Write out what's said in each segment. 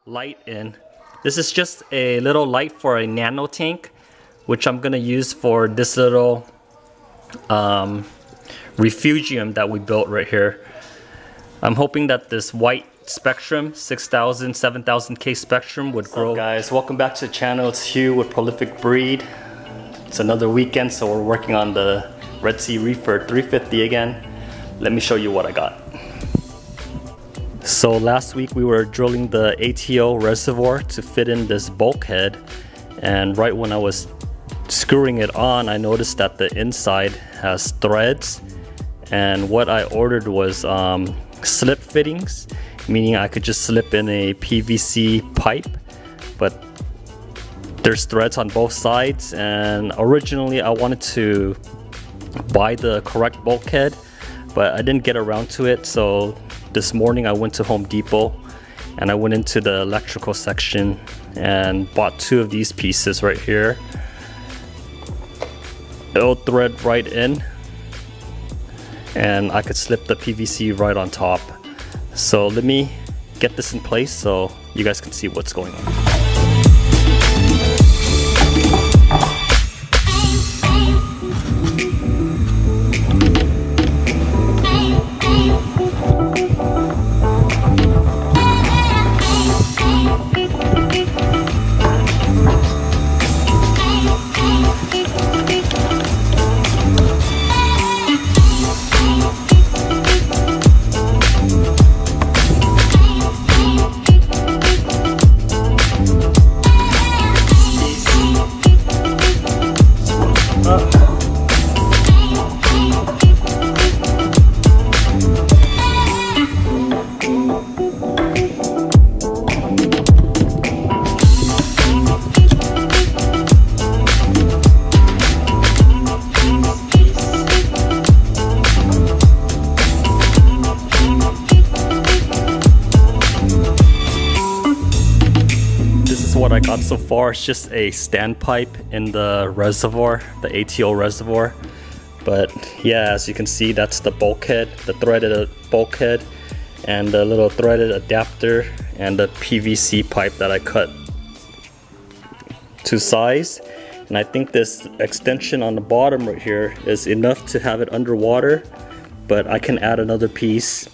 light in. This is just a little light for a nano tank, which I'm gonna use for this little refugium that we built right here. I'm hoping that this white spectrum, 6000, 7000K spectrum would grow. What's up, guys? Welcome back to the channel. It's Hugh with Prolific Breed. It's another weekend, so we're working on the Red Sea Reefer 350 again. Let me show you what I got. So last week we were drilling the ATO reservoir to fit in this bulkhead, and right when I was screwing it on, I noticed that the inside has threads, and what I ordered was slip fittings, meaning I could just slip in a PVC pipe, but there's threads on both sides. And originally I wanted to buy the correct bulkhead, but I didn't get around to it. So this morning I went to Home Depot and I went into the electrical section and bought two of these pieces right here. It'll thread right in, and I could slip the PVC right on top. So let me get this in place so you guys can see what's going on. What I got so far is just a standpipe in the reservoir, the ATO reservoir. But yeah, as you can see, that's the bulkhead, the threaded bulkhead, and the little threaded adapter, and the PVC pipe that I cut to size. And I think this extension on the bottom right here is enough to have it underwater, but I can add another piece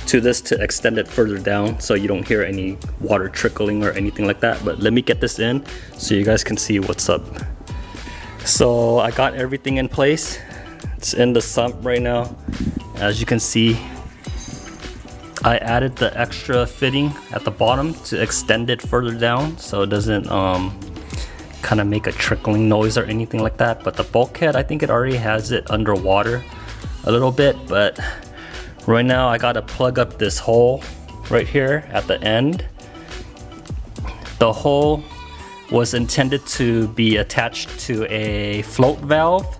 to this to extend it further down so you don't hear any water trickling or anything like that. But let me get this in so you guys can see what's up. So I got everything in place. It's in the sump right now. As you can see, I added the extra fitting at the bottom to extend it further down so it doesn't kind of make a trickling noise or anything like that. But the bulkhead, I think it already has it underwater a little bit, but right now I gotta plug up this hole right here at the end. The hole was intended to be attached to a float valve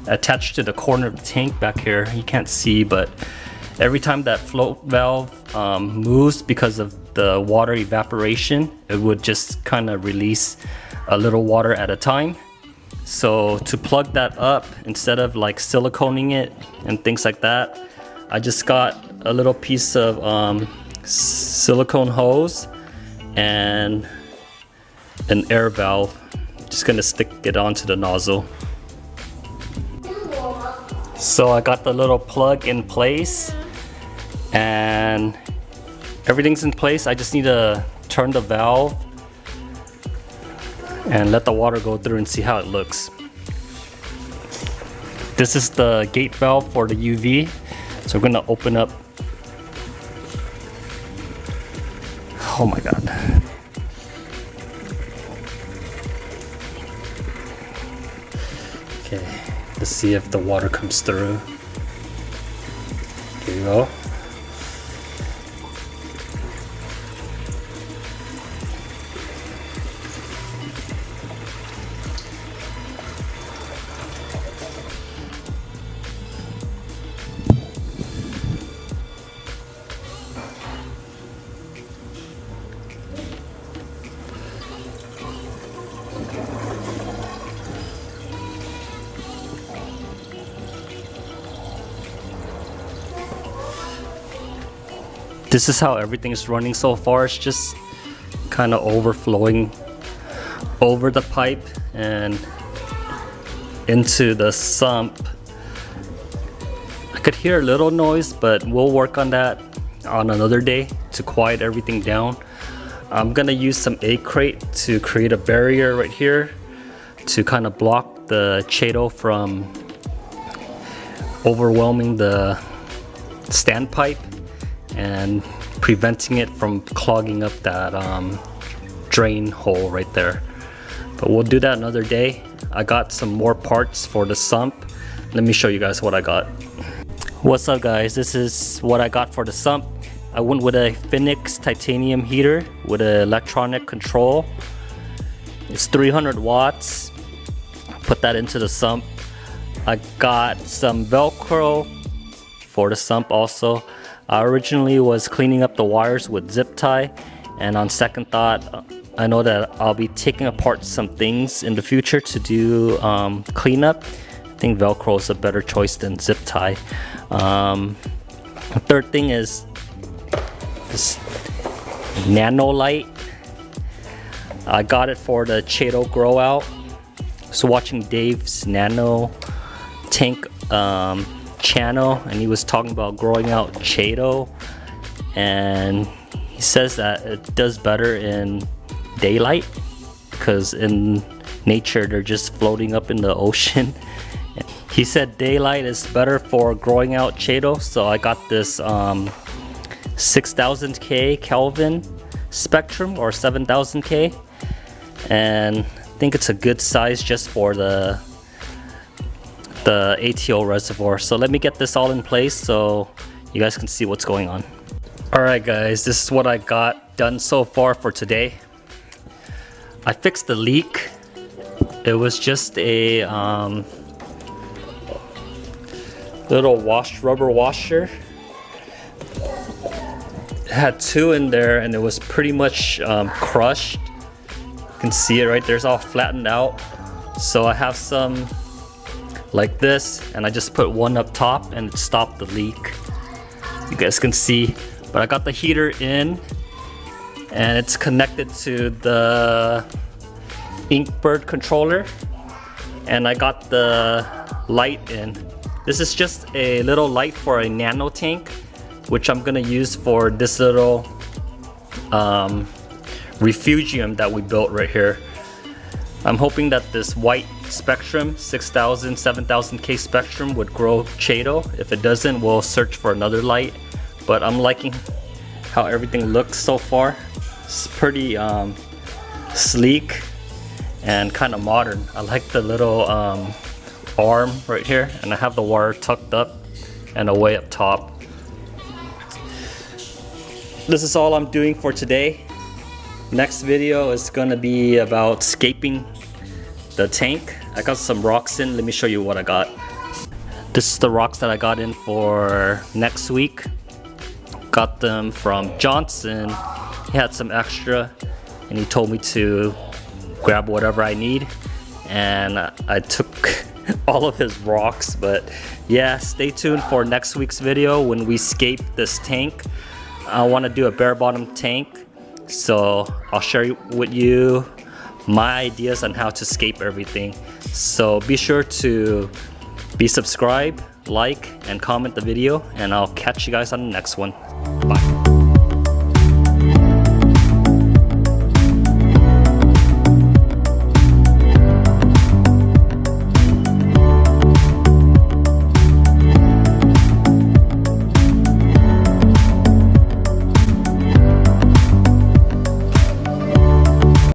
attached to the corner of the tank back here. You can't see, but every time that float valve moves because of the water evaporation, it would just kind of release a little water at a time. So to plug that up, instead of like siliconing it and things like that, I just got a little piece of silicone hose and an air valve. Just gonna stick it onto the nozzle. So I got the little plug in place and everything's in place. I just need to turn the valve and let the water go through and see how it looks. This is the gate valve for the UV. So we're gonna open up. Oh my God. Okay, let's see if the water comes through. Here you go. This is how everything is running so far. It's just kind of overflowing over the pipe and into the sump. I could hear a little noise, but we'll work on that on another day to quiet everything down. I'm gonna use some egg crate to create a barrier right here to kind of block the Chaeto from overwhelming the standpipe and preventing it from clogging up that drain hole right there. But we'll do that another day. I got some more parts for the sump. Let me show you guys what I got. What's up guys, this is what I got for the sump. I went with a Phoenix titanium heater with an electronic control. It's 300 watts. Put that into the sump. I got some Velcro for the sump also. I originally was cleaning up the wires with zip tie, and on second thought, I know that I'll be taking apart some things in the future to do cleanup. I think Velcro is a better choice than zip tie. The third thing is this nano light. I got it for the Chaeto grow out. So watching Dave's nano tank channel, and he was talking about growing out Chaeto, and he says that it does better in daylight because in nature they're just floating up in the ocean. He said daylight is better for growing out Chaeto, so I got this 6000K Kelvin spectrum or 7000K, and I think it's a good size just for the ATO reservoir. So let me get this all in place so you guys can see what's going on. Alright guys, this is what I got done so far for today. I fixed the leak. It was just a little rubber washer. It had two in there and it was pretty much crushed. You can see it right there, it's all flattened out. So I have some like this, and I just put one up top and it stopped the leak. You guys can see, but I got the heater in and it's connected to the Inkbird controller, and I got the light in. This is just a little light for a nano tank, which I'm gonna use for this little refugium that we built right here. I'm hoping that this white spectrum, 6000, 7000K spectrum would grow Chaeto. If it doesn't, we'll search for another light. But I'm liking how everything looks so far. It's pretty sleek and kind of modern. I like the little arm right here, and I have the wire tucked up and away up top. This is all I'm doing for today. Next video is gonna be about scaping the tank. I got some rocks in. Let me show you what I got. This is the rocks that I got in for next week. Got them from Johnson. He had some extra and he told me to grab whatever I need, and I took all of his rocks. But yeah, stay tuned for next week's video when we scape this tank. I want to do a bare bottom tank, so I'll share with you my ideas on how to scape everything. So be sure to be subscribed, like, and comment the video, and I'll catch you guys on the next one. Bye.